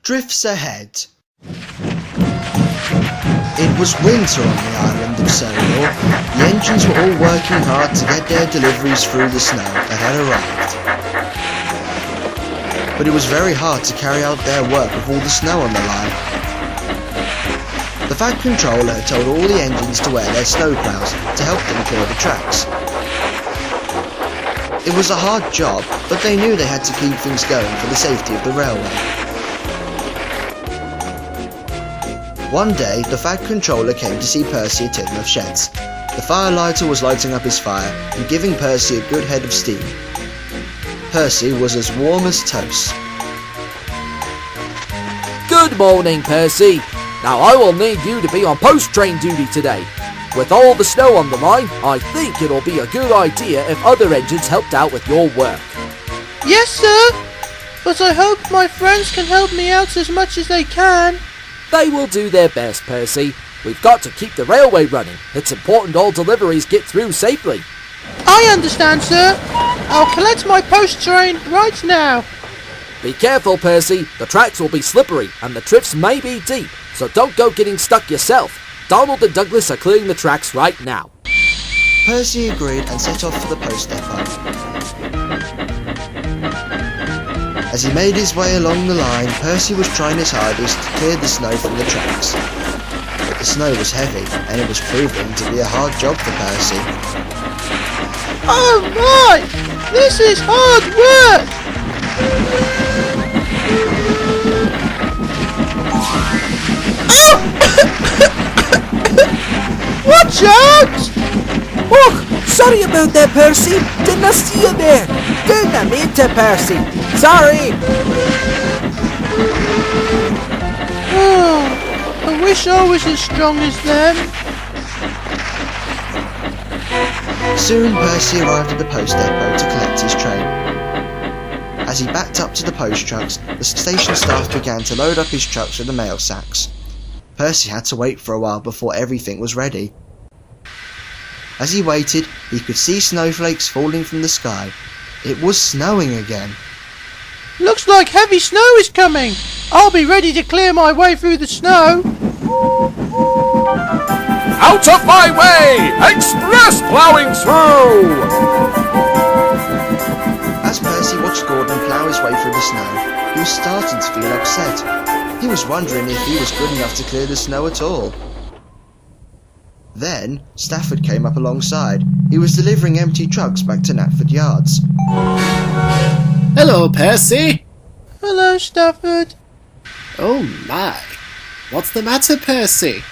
Drifts ahead. It was winter on the island of Sodor. The engines were all working hard to get their deliveries through the snow that had arrived. But it was very hard to carry out their work with all the snow on the line. The Fat Controller had told all the engines to wear their snowplows to help them clear the tracks. It was a hard job, but they knew they had to keep things going for the safety of the railway. One day, the Fat Controller came to see Percy at Tidmouth Sheds. The firelighter was lighting up his fire and giving Percy a good head of steam. Percy was as warm as toast. Good morning, Percy. Now I will need you to be on post-train duty today. With all the snow on the line, I think it'll be a good idea if other engines helped out with your work. Yes, sir. But I hope my friends can help me out as much as they can. They will do their best, Percy. We've got to keep the railway running. It's important all deliveries get through safely. I understand, sir. I'll collect my post train right now. Be careful, Percy. The tracks will be slippery and the drifts may be deep, so don't go getting stuck yourself. Donald and Douglas are clearing the tracks right now. Percy agreed and set off for the post depot. As he made his way along the line, Percy was trying his hardest to clear the snow from the tracks. But the snow was heavy, and it was proving to be a hard job for Percy. Oh my! This is hard work! Oh! Watch out! Oh, sorry about that, Percy. Did not see you there. Didn't mean to, Percy. Sorry. Oh, I wish I was as strong as them. Soon Percy arrived at the post depot to collect his train. As he backed up to the post trucks, the station staff began to load up his trucks with the mail sacks. Percy had to wait for a while before everything was ready. As he waited, he could see snowflakes falling from the sky. It was snowing again. Looks like heavy snow is coming. I'll be ready to clear my way through the snow. Out of my way! Express plowing through! As Percy watched Gordon plough his way through the snow, he was starting to feel upset. He was wondering if he was good enough to clear the snow at all. Then, Stafford came up alongside. He was delivering empty trucks back to Knapford Yards. Hello, Percy. Hello, Stafford. Oh my. What's the matter, Percy?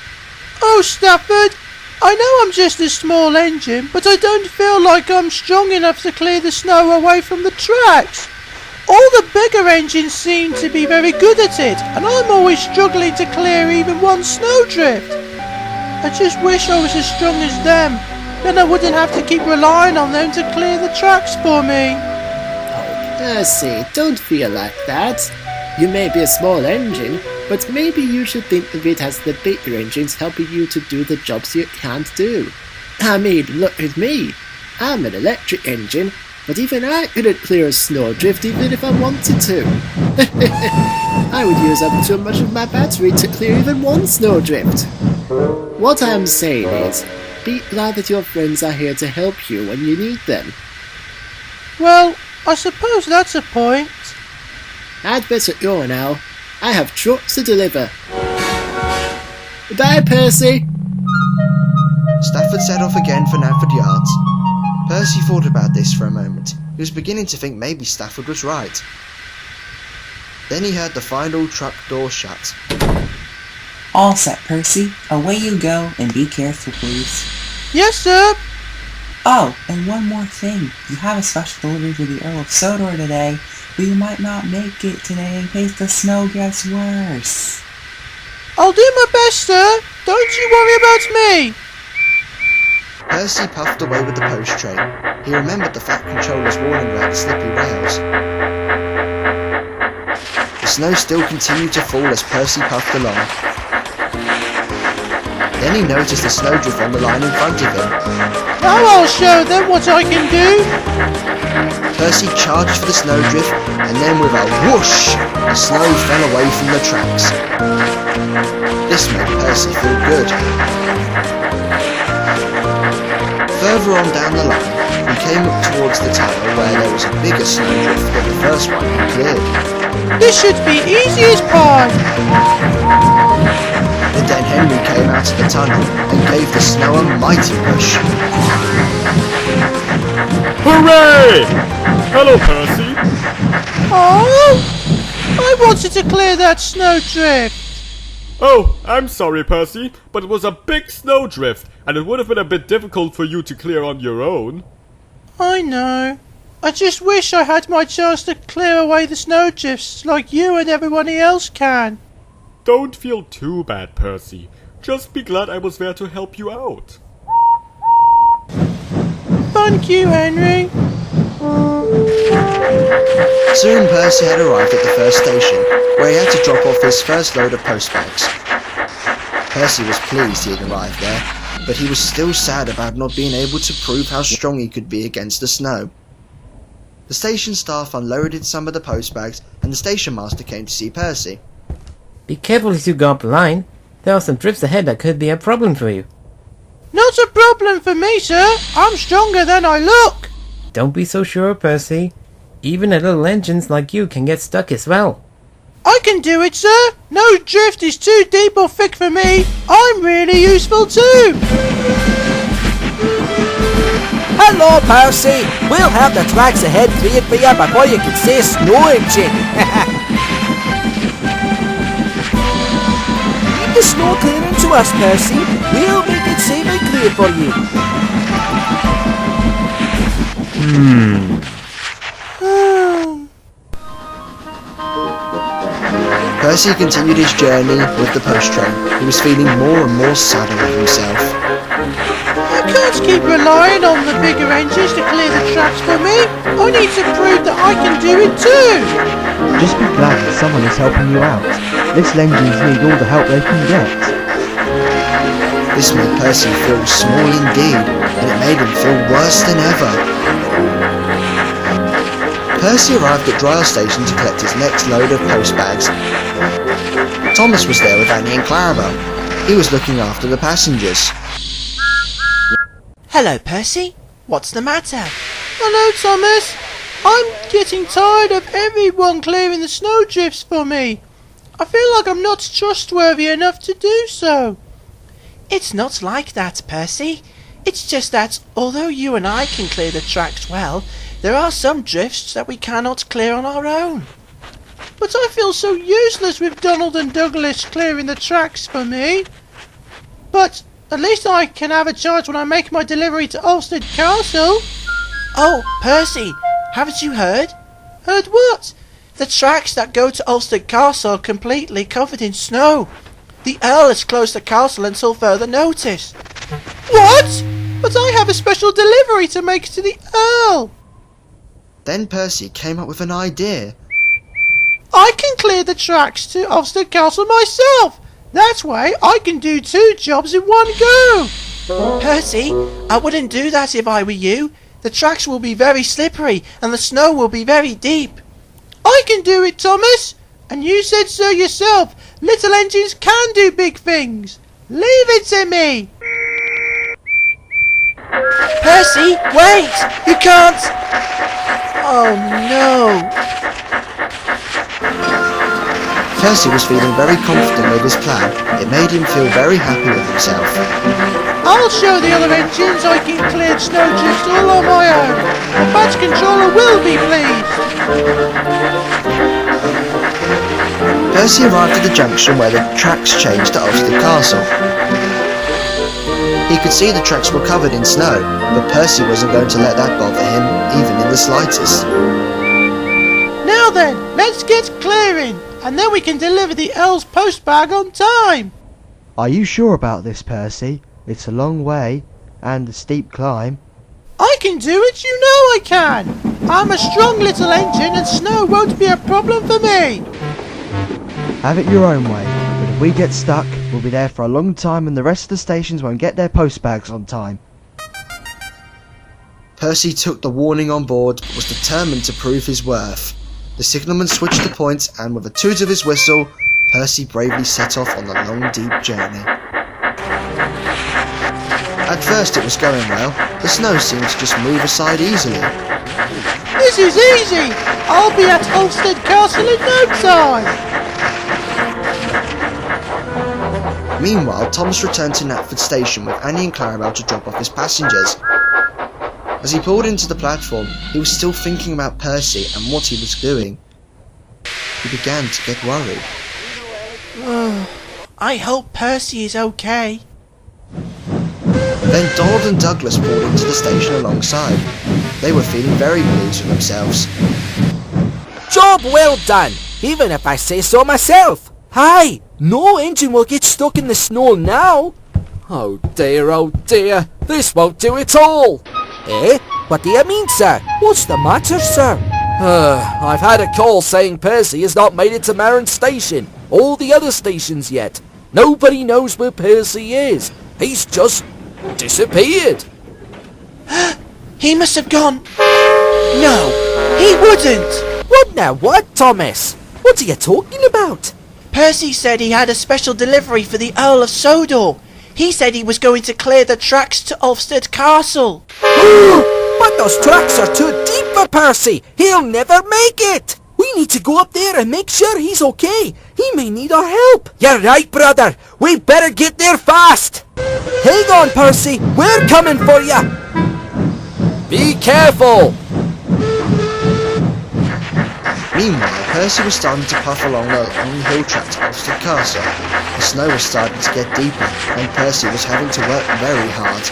Oh, Stafford, I know I'm just a small engine, but I don't feel like I'm strong enough to clear the snow away from the tracks. All the bigger engines seem to be very good at it, and I'm always struggling to clear even one snowdrift. I just wish I was as strong as them. Then I wouldn't have to keep relying on them to clear the tracks for me. Oh, Percy, don't feel like that. You may be a small engine, but maybe you should think of it as the bigger engines helping you to do the jobs you can't do. I mean, look at me. I'm an electric engine, but even I couldn't clear a snowdrift even if I wanted to. I would use up too much of my battery to clear even one snowdrift. What I'm saying is, be glad that your friends are here to help you when you need them. Well, I suppose that's a point. I'd better go now. I have trucks to deliver. Bye, Percy. Stafford set off again for Knapford Yards. Percy thought about this for a moment. He was beginning to think maybe Stafford was right. Then he heard the final truck door shut. All set, Percy. Away you go, and be careful, please. Yes, sir. Oh, and one more thing. You have a special delivery for the Earl of Sodor today, but you might not make it today in case the snow gets worse. I'll do my best, sir. Don't you worry about me. Percy puffed away with the post train. He remembered the Fat Controller's warning about the slippery rails. The snow still continued to fall as Percy puffed along. Then he noticed a snowdrift on the line in front of him. Now I'll show them what I can do. Percy charged for the snowdrift, and then with a whoosh, the snow fell away from the tracks. This made Percy feel good. Further on down the line, he came up towards the tower where there was a bigger snowdrift than the first one he cleared. This should be easy as pie. But then Henry came out of the tunnel and gave the snow a mighty push. Hooray! Hello, Percy. Oh, I wanted to clear that snowdrift. Oh, I'm sorry, Percy, but it was a big snowdrift, and it would have been a bit difficult for you to clear on your own. I know. I just wish I had my chance to clear away the snowdrifts like you and everybody else can. Don't feel too bad, Percy. Just be glad I was there to help you out. Thank you, Henry. Soon Percy had arrived at the first station, where he had to drop off his first load of postbags. Percy was pleased he had arrived there, but he was still sad about not being able to prove how strong he could be against the snow. The station staff unloaded some of the postbags, and the station master came to see Percy. Be careful as you go up the line. There are some drifts ahead that could be a problem for you. Not a problem for me, sir. I'm stronger than I look. Don't be so sure, Percy. Even the little engines like you can get stuck as well. I can do it, sir. No drift is too deep or thick for me. I'm really useful too. Hello, Percy. We'll have the tracks ahead cleared for you before you can say snow engine. Leave the snow clearing to us, Percy. We'll make it safe and clear for you. Percy continued his journey with the post train. He was feeling more and more sad with himself. I can't keep relying on the bigger engines to clear the tracks for me. I need to prove that I can do it too. Just be glad that someone is helping you out. Little engines need all the help they can get. This made Percy feel small indeed, and it made him feel worse than ever. Percy arrived at Dryall Station to collect his next load of postbags. Thomas was there with Annie and Clarabel. He was looking after the passengers. Hello, Percy. What's the matter? Hello, Thomas. I'm getting tired of everyone clearing the snowdrifts for me. I feel like I'm not trustworthy enough to do so. It's not like that, Percy. It's just that, although you and I can clear the tracks well, there are some drifts that we cannot clear on our own. But I feel so useless with Donald and Douglas clearing the tracks for me. But at least I can have a chance when I make my delivery to Ulfstead Castle. Oh, Percy, haven't you heard? Heard what? The tracks that go to Ulfstead Castle are completely covered in snow. The Earl has closed the castle until further notice. What? But I have a special delivery to make to the Earl. Then Percy came up with an idea. I can clear the tracks to Ulfstead Castle myself. That way I can do 2 jobs in one go. Percy, I wouldn't do that if I were you. The tracks will be very slippery and the snow will be very deep. I can do it, Thomas. And you said so yourself. Little engines can do big things. Leave it to me. Percy, wait! You can't... Oh no! Percy was feeling very confident with his plan. It made him feel very happy with himself. I'll show the other engines I can clear snowdrifts all on my own. The badge controller will be pleased. Percy arrived at the junction where the tracks changed to Ulfstead Castle. He could see the tracks were covered in snow, but Percy wasn't going to let that bother him, even in the slightest. Now then, let's get clearing, and then we can deliver the Earl's postbag on time. Are you sure about this, Percy? It's a long way, and a steep climb. I can do it, you know I can. I'm a strong little engine, and snow won't be a problem for me. Have it your own way, but if we get stuck, we'll be there for a long time and the rest of the stations won't get their postbags on time. Percy took the warning on board but was determined to prove his worth. The signalman switched the points and with a toot of his whistle, Percy bravely set off on the long deep journey. At first it was going well. The snow seemed to just move aside easily. This is easy! I'll be at Ulfstead Castle in no time! Meanwhile, Thomas returned to Knapford Station with Annie and Clarabel to drop off his passengers. As he pulled into the platform, he was still thinking about Percy and what he was doing. He began to get worried. I hope Percy is okay. Then Donald and Douglas pulled into the station alongside. They were feeling very pleased with themselves. Job well done, even if I say so myself. Hi, no engine will get stuck in the snow now. Oh dear, this won't do at all. Eh? What do you mean, sir? What's the matter, sir? I've had a call saying Percy has not made it to Marin Station, or the other stations yet. Nobody knows where Percy is. He's just disappeared. He must have gone... No, he wouldn't! What now? What, Thomas? What are you talking about? Percy said he had a special delivery for the Earl of Sodor. He said he was going to clear the tracks to Ulfstead Castle. But those tracks are too deep for Percy. He'll never make it. We need to go up there and make sure he's okay. He may need our help. You're right, brother. We better get there fast. Hang on, Percy. We're coming for you. Be careful. Meanwhile, Percy was starting to puff along the hill track to Ulfstead Castle. The snow was starting to get deeper, and Percy was having to work very hard.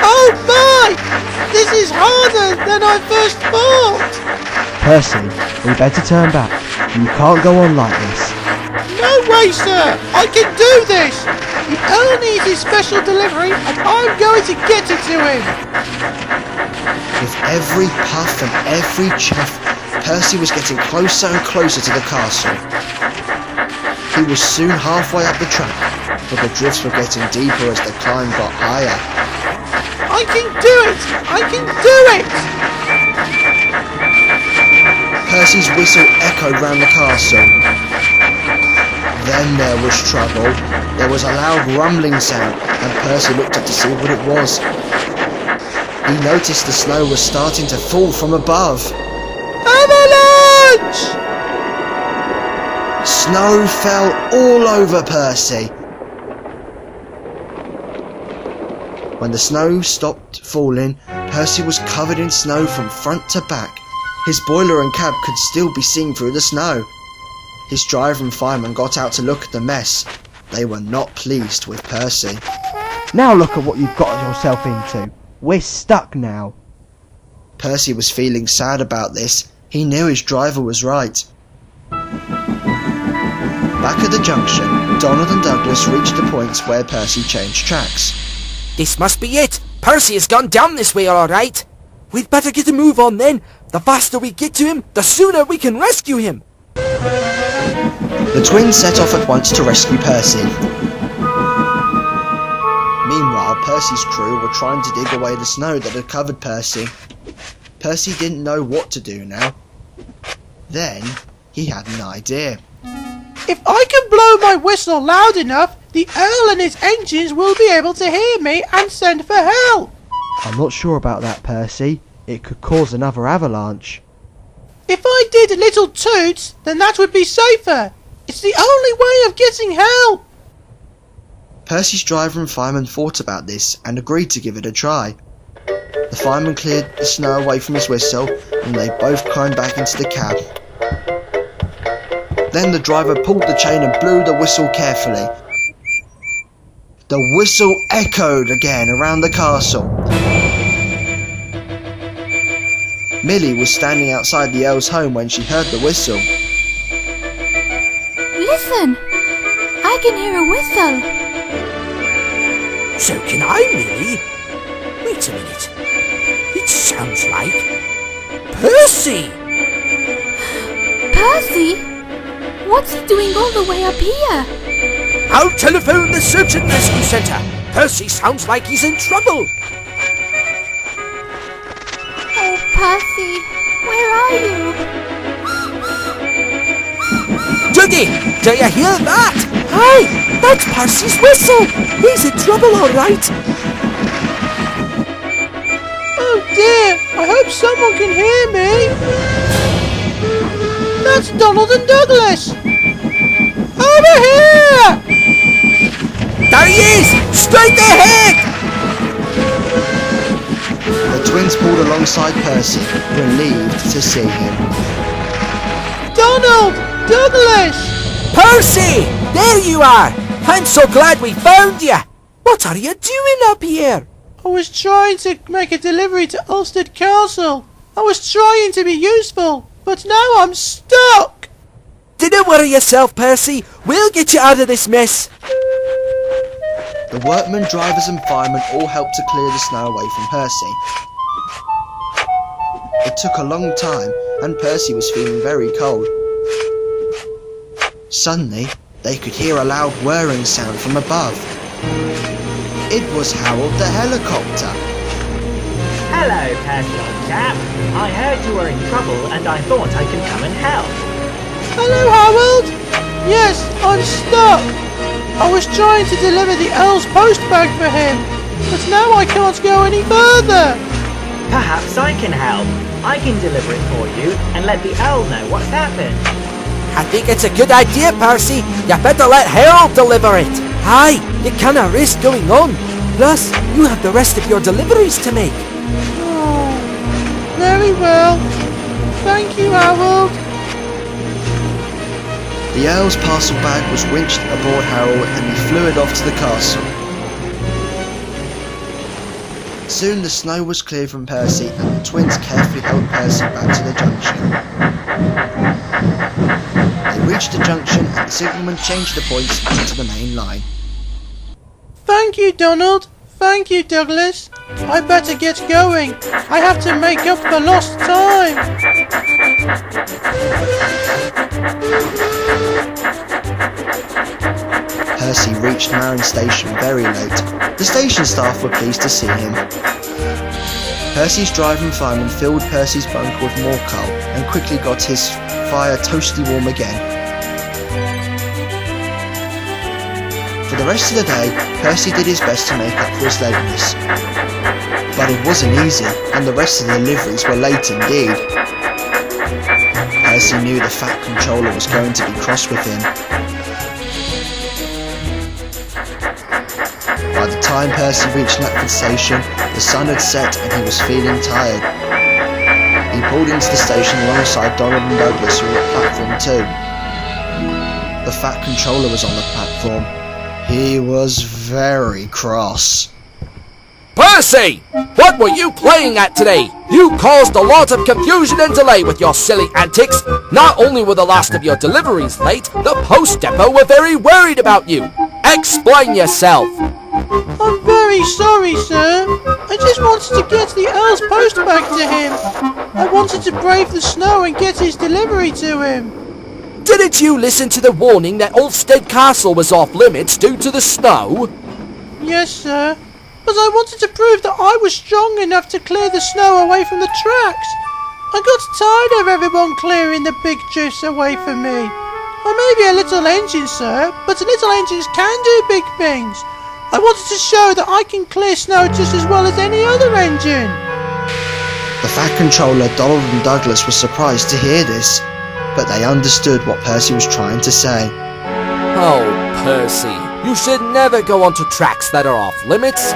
Oh my! This is harder than I first thought! Percy, we better turn back. You can't go on like this. No way, sir! I can do this! The Earl needs his special delivery, and I'm going to get it to him! With every puff and every chuff, Percy was getting closer and closer to the castle. He was soon halfway up the track, but the drifts were getting deeper as the climb got higher. I can do it! I can do it! Percy's whistle echoed round the castle. Then there was trouble. There was a loud rumbling sound, and Percy looked up to see what it was. He noticed the snow was starting to fall from above. Avalanche! Snow fell all over Percy. When the snow stopped falling, Percy was covered in snow from front to back. His boiler and cab could still be seen through the snow. His driver and fireman got out to look at the mess. They were not pleased with Percy. Now look at what you've got yourself into. We're stuck now. Percy was feeling sad about this. He knew his driver was right. Back at the junction, Donald and Douglas reached the points where Percy changed tracks. This must be it. Percy has gone down this way, all right. We'd better get a move on then. The faster we get to him, the sooner we can rescue him. The twins set off at once to rescue Percy. Meanwhile, Percy's crew were trying to dig away the snow that had covered Percy. Percy didn't know what to do now. Then, he had an idea. If I can blow my whistle loud enough, the Earl and his engines will be able to hear me and send for help. I'm not sure about that, Percy. It could cause another avalanche. If I did little toots, then that would be safer. It's the only way of getting help. Percy's driver and fireman thought about this and agreed to give it a try. The fireman cleared the snow away from his whistle and they both climbed back into the cab. Then the driver pulled the chain and blew the whistle carefully. The whistle echoed again around the castle. Millie was standing outside the Earl's home when she heard the whistle. Listen! I can hear a whistle. So can I, Millie. Wait a minute. It sounds like Percy! Percy? What's he doing all the way up here? I'll telephone the search and rescue centre. Percy sounds like he's in trouble. Percy, where are you? Judy, do you hear that? Hey, that's Percy's whistle. He's in trouble, all right. Oh dear, I hope someone can hear me. That's Donald and Douglas. Over here! There he is! Straight ahead! The twins pulled alongside Percy, relieved to see him. Donald! Douglas! Percy! There you are! I'm so glad we found you! What are you doing up here? I was trying to make a delivery to Ulfstead Castle. I was trying to be useful, but now I'm stuck! Don't worry yourself, Percy. We'll get you out of this mess. The workmen, drivers and firemen all helped to clear the snow away from Percy. It took a long time, and Percy was feeling very cold. Suddenly, they could hear a loud whirring sound from above. It was Harold the helicopter. Hello, Percy old chap. I heard you were in trouble and I thought I could come and help. Hello, Harold! Yes, I'm stuck! I was trying to deliver the Earl's post bag for him, but now I can't go any further! Perhaps I can help. I can deliver it for you and let the Earl know what's happened. I think it's a good idea, Percy. You better let Harold deliver it. Aye, you can't risk going on. Plus, you have the rest of your deliveries to make. Oh, very well. Thank you, Harold. The Earl's parcel bag was winched aboard Harold and he flew it off to the castle. Soon the snow was cleared from Percy and the twins carefully helped Percy back to the junction. They reached the junction and the signalman changed the points into the main line. Thank you, Donald. Thank you, Douglas. I better get going. I have to make up for lost time. Percy reached Marin Station very late. The station staff were pleased to see him. Percy's driver and fireman filled Percy's bunker with more coal and quickly got his fire toasty warm again. For the rest of the day, Percy did his best to make up for his lateness. But it wasn't easy, and the rest of the deliveries were late indeed. Percy knew the Fat Controller was going to be cross with him. By the time Percy reached Knuckford Station, the sun had set and he was feeling tired. He pulled into the station alongside Donald and Douglas, who were at platform 2. The Fat Controller was on the platform. He was very cross. Percy! What were you playing at today? You caused a lot of confusion and delay with your silly antics. Not only were the last of your deliveries late, the post depot were very worried about you. Explain yourself. I'm very sorry, sir. I just wanted to get the Earl's post bag to him. I wanted to brave the snow and get his delivery to him. Didn't you listen to the warning that Ulfstead Castle was off limits due to the snow? Yes, sir. But I wanted to prove that I was strong enough to clear the snow away from the tracks. I got tired of everyone clearing the big drifts away from me. I may be a little engine, sir, but little engines can do big things. I wanted to show that I can clear snow just as well as any other engine. The Fat Controller, Donald and Douglas were surprised to hear this, but they understood what Percy was trying to say. Oh, Percy, you should never go onto tracks that are off limits.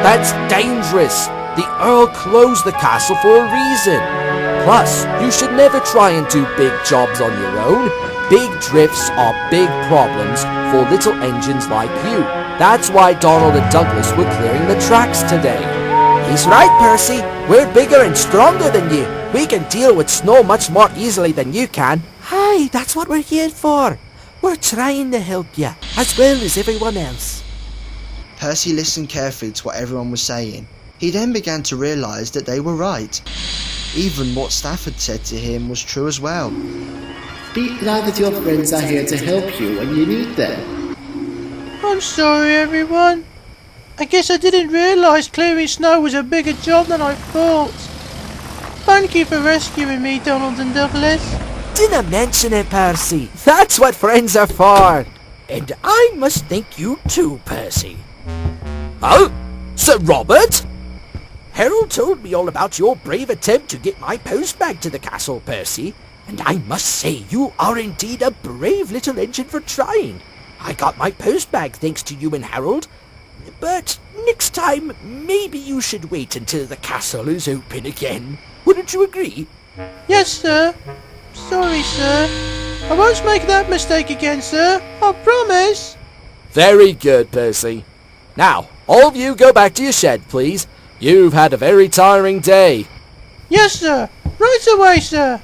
That's dangerous. The Earl closed the castle for a reason. Plus, you should never try and do big jobs on your own. Big drifts are big problems for little engines like you. That's why Donald and Douglas were clearing the tracks today. He's right, Percy. We're bigger and stronger than you. We can deal with snow much more easily than you can. Hi, that's what we're here for. We're trying to help you, as well as everyone else. Percy listened carefully to what everyone was saying. He then began to realise that they were right. Even what Stafford said to him was true as well. Be glad that your friends are here to help you when you need them. I'm sorry, everyone. I guess I didn't realise clearing snow was a bigger job than I thought. thank you for rescuing me, Donald and Douglas. Dinna mention it, Percy. That's what friends are for. And I must thank you too, Percy. Oh, Sir Robert? Harold told me all about your brave attempt to get my postbag to the castle, Percy. And I must say you are indeed a brave little engine for trying. I got my postbag thanks to you and Harold. But next time, maybe you should wait until the castle is open again. Wouldn't you agree? Yes, sir. Sorry, sir. I won't make that mistake again, sir. I promise. Very good, Percy. Now, all of you go back to your shed, please. You've had a very tiring day. Yes, sir. Right away, sir.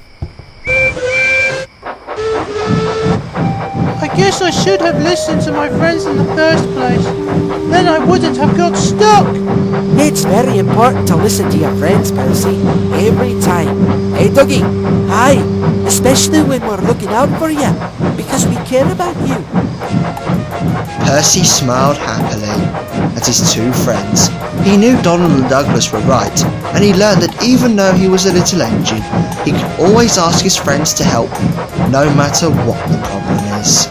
I guess I should have listened to my friends in the first place. Then I wouldn't have got stuck. It's very important to listen to your friends, Percy. Every time. Hey, Dougie. Hi. Especially when we're looking out for you. Because we care about you. Percy smiled happily at his two friends. He knew Donald and Douglas were right, and he learned that even though he was a little engine, he could always ask his friends to help, no matter what the problem is.